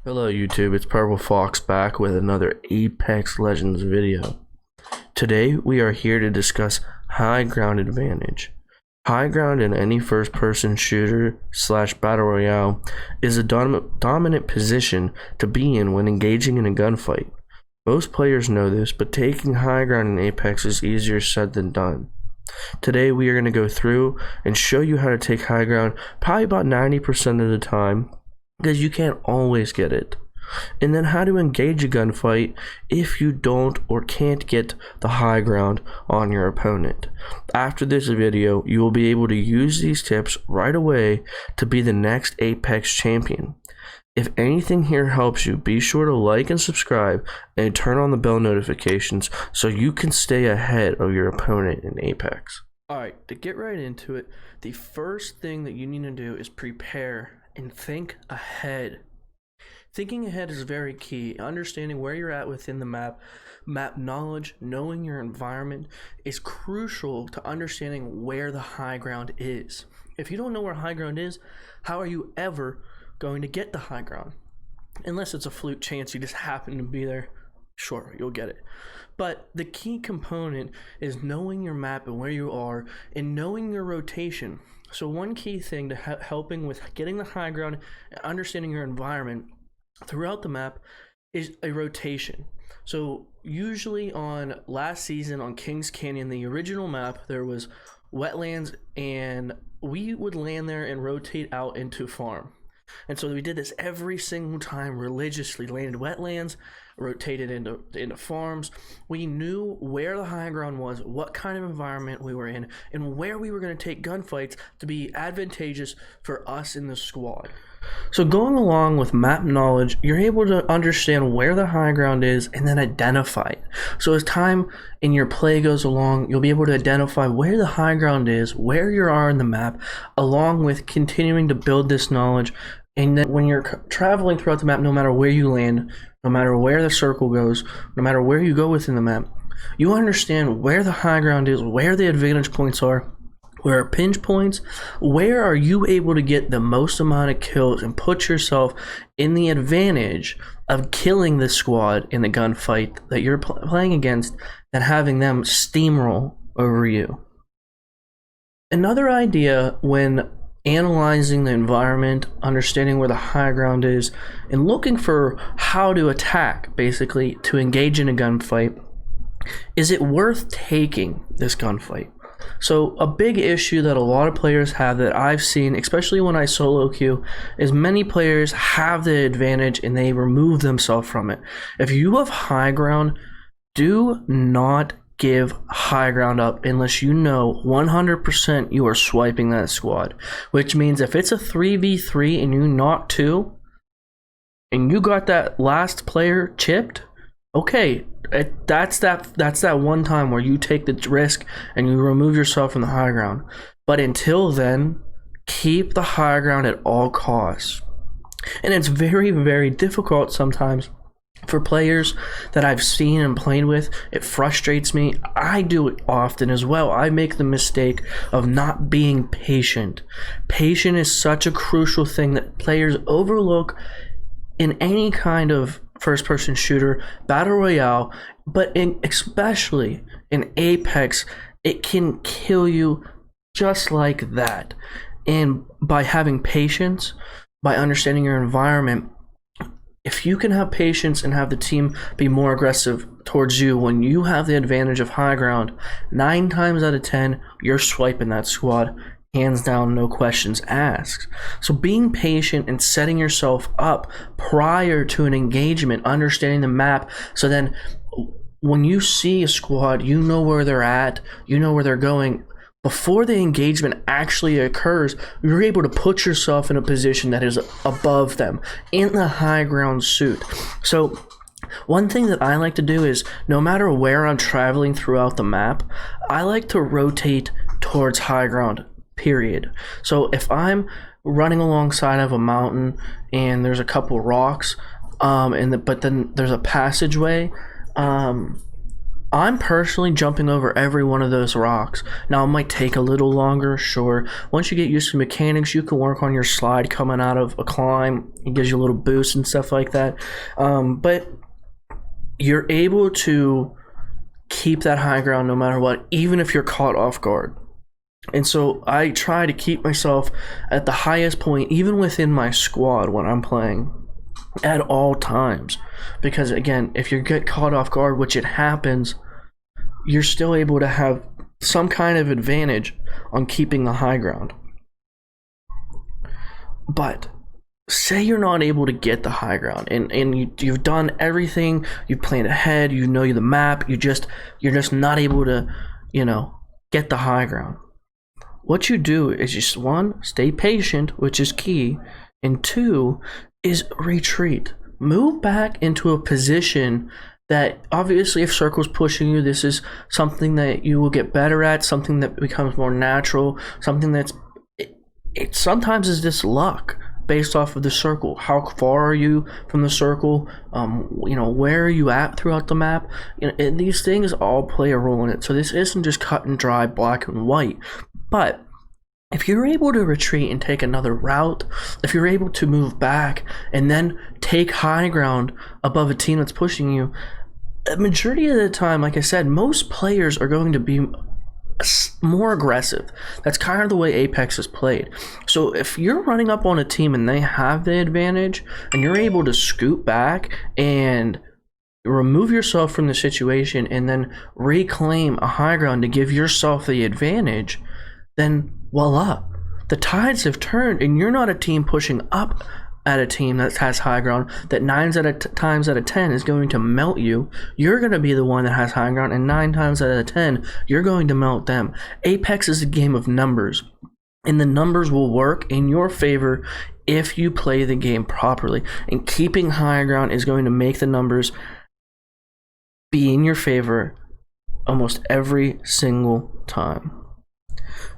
Hello YouTube, it's Purple Fox back with another Apex Legends video. Today we are here to discuss high ground advantage. High ground in any first-person shooter / battle royale is a dominant position to be in when engaging in a gunfight. Most players know this, but taking high ground in Apex is easier said than done. Today we are going to go through and show you how to take high ground probably about 90% of the time, because you can't always get it. And then how to engage a gunfight if you don't or can't get the high ground on your opponent. After this video, you will be able to use these tips right away to be the next Apex champion. If anything here helps you, be sure to like and subscribe and turn on the bell notifications so you can stay ahead of your opponent in Apex. Alright, to get right into it, the first thing that you need to do is prepare and think ahead. Thinking ahead is very key. Understanding where you're at within the map knowledge, knowing your environment is crucial to understanding where the high ground is. If you don't know where high ground is, how are you ever going to get the high ground? Unless it's a fluke chance you just happen to be there, sure, you'll get it. But the key component is knowing your map and where you are and knowing your rotation. So one key thing to helping with getting the high ground and understanding your environment throughout the map is a rotation. So usually on last season on Kings Canyon, the original map, there was wetlands and we would land there and rotate out into farm. And so we did this every single time religiously, landed wetlands, rotated into farms. We knew where the high ground was, what kind of environment we were in, and where we were going to take gunfights to be advantageous for us in the squad. So going along with map knowledge, you're able to understand where the high ground is and then identify it. So as time in your play goes along, you'll be able to identify where the high ground is, where you are in the map, along with continuing to build this knowledge. And then when you're traveling throughout the map, no matter where you land, no matter where the circle goes, no matter where you go within the map, you understand where the high ground is, where the advantage points are, where are pinch points, where are you able to get the most amount of kills and put yourself in the advantage of killing the squad in the gunfight that you're playing against and having them steamroll over you. Another idea when analyzing the environment, understanding where the high ground is, and looking for how to attack, basically, to engage in a gunfight. Is it worth taking this gunfight? So a big issue that a lot of players have that I've seen, especially when I solo queue, is many players have the advantage and they remove themselves from it. If you have high ground, do not give high ground up unless you know 100% you are swiping that squad, which means if it's a 3v3 and you knock 2 and you got that last player chipped, okay, that's that one time where you take the risk and you remove yourself from the high ground. But until then, keep the high ground at all costs. And it's very, very difficult sometimes for players that I've seen and played with. It frustrates me. I do it often as well. I make the mistake of not being patient. Patience is such a crucial thing that players overlook in any kind of first-person shooter, battle royale, but especially in Apex, it can kill you just like that. And by having patience, by understanding your environment, if you can have patience and have the team be more aggressive towards you when you have the advantage of high ground, 9 times out of 10, you're swiping that squad, hands down, no questions asked. So being patient and setting yourself up prior to an engagement, understanding the map, so then when you see a squad, you know where they're at, you know where they're going. Before the engagement actually occurs, you're able to put yourself in a position that is above them in the high ground suit. So one thing that I like to do is, no matter where I'm traveling throughout the map, I like to rotate towards high ground, period. So if I'm running alongside of a mountain and there's a couple rocks, but then there's a passageway, I'm personally jumping over every one of those rocks. Now, it might take a little longer, sure. Once you get used to mechanics, you can work on your slide coming out of a climb. It gives you a little boost and stuff like that. But you're able to keep that high ground no matter what, even if you're caught off guard. And so I try to keep myself at the highest point, even within my squad when I'm playing, at all times. Because again, if you get caught off guard, which it happens, you're still able to have some kind of advantage on keeping the high ground. But say you're not able to get the high ground, and you've done everything, you've planned ahead, you know the map, you're just not able to, get the high ground. What you do is just, one, stay patient, which is key, and two is retreat. Move back into a position that, obviously, if circle's pushing you, this is something that you will get better at, something that becomes more natural, something that's, it sometimes is just luck based off of the circle. How far are you from the circle? Where are you at throughout the map? And these things all play a role in it. So this isn't just cut and dry, black and white. But if you're able to retreat and take another route, if you're able to move back and then take high ground above a team that's pushing you, the majority of the time, like I said, most players are going to be more aggressive. That's kind of the way Apex is played. So if you're running up on a team and they have the advantage and you're able to scoot back and remove yourself from the situation and then reclaim a high ground to give yourself the advantage, then voila, the tides have turned and you're not a team pushing up at a team that has high ground that 9 times out of 10 is going to melt you. You're going to be the one that has high ground, and 9 times out of 10 you're going to melt them. Apex is a game of numbers, and the numbers will work in your favor if you play the game properly, and keeping high ground is going to make the numbers be in your favor almost every single time.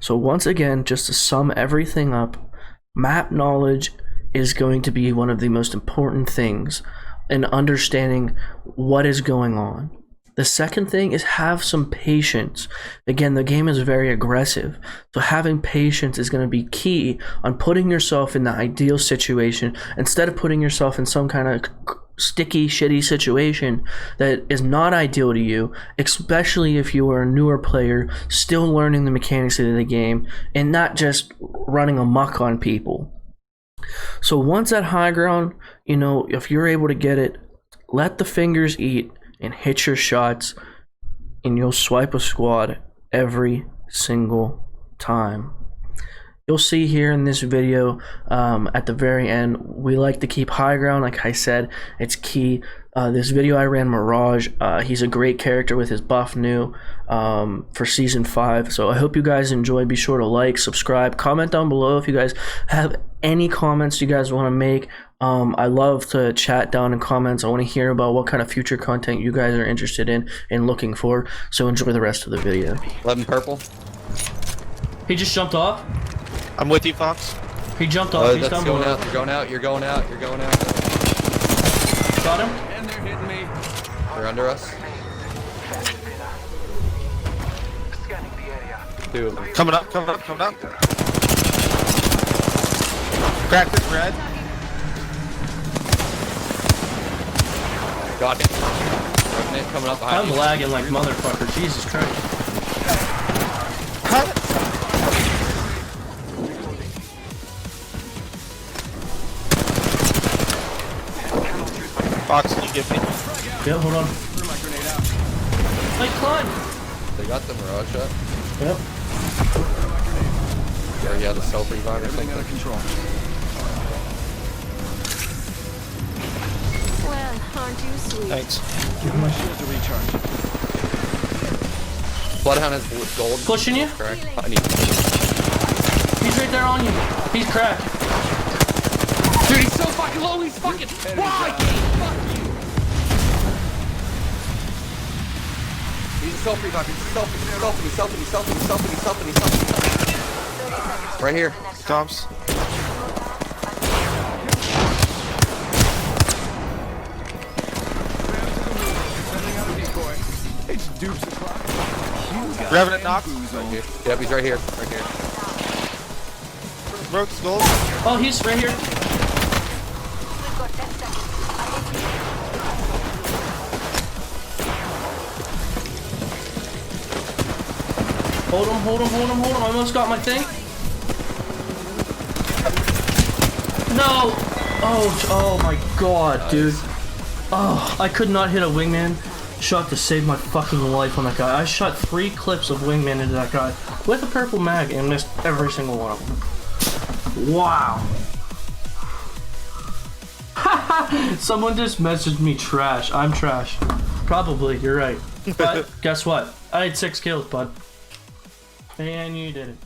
So once again, just to sum everything up, map knowledge is going to be one of the most important things in understanding what is going on. The second thing is have some patience. Again, the game is very aggressive, so having patience is going to be key on putting yourself in the ideal situation instead of putting yourself in some kind of sticky, shitty situation that is not ideal to you, especially if you are a newer player still learning the mechanics of the game and not just running amok on people. So once at high ground, if you're able to get it, let the fingers eat and hit your shots, and you'll swipe a squad every single time. You'll see here in this video at the very end, we like to keep high ground. Like I said, it's key. This video I ran Mirage. He's a great character with his buff new for season 5. So I hope you guys enjoy. Be sure to like, subscribe, comment down below if you guys have any comments you guys want to make. I love to chat down in comments. I want to hear about what kind of future content you guys are interested in and looking for. So enjoy the rest of the video. 11 purple. He just jumped off. I'm with you, Fox. He jumped off. He's That's going out. You're going out. You're going out. You're going out. Got him. And they're hitting me. They're under us. Scanning the area. 2 of them. Coming up, coming up, coming up. Cracked is red. Got it. Revenant coming up behind I'm you. lagging like motherfucker. Jesus Christ. Cut. Fox, can you give me? Yep, hold on. Hey, climb. They got the Mirage shot. Yep. Or he had a self revive or something. Well, aren't you sweet? Thanks. Give my shield to recharge. Bloodhound has gold. Pushing you? Correct. I need. He's right there on you. He's cracked. Dude, he's so fucking low, he's fucking... Why? Fuck you! He's a self revive. He's selfing. Right here. Toms. It's Duke. Revenant knocked. Right here. Yep, he's right here. Right here. Broke skull. Oh, he's right here. Hold him, hold him, hold him, hold him. I almost got my thing. No! Oh my god, dude. Oh, I could not hit a wingman shot to save my fucking life on that guy. I shot 3 clips of wingman into that guy with a purple mag and missed every single one of them. Wow. Someone just messaged me trash. I'm trash. Probably, you're right. But guess what? I had 6 kills, bud. And you did it.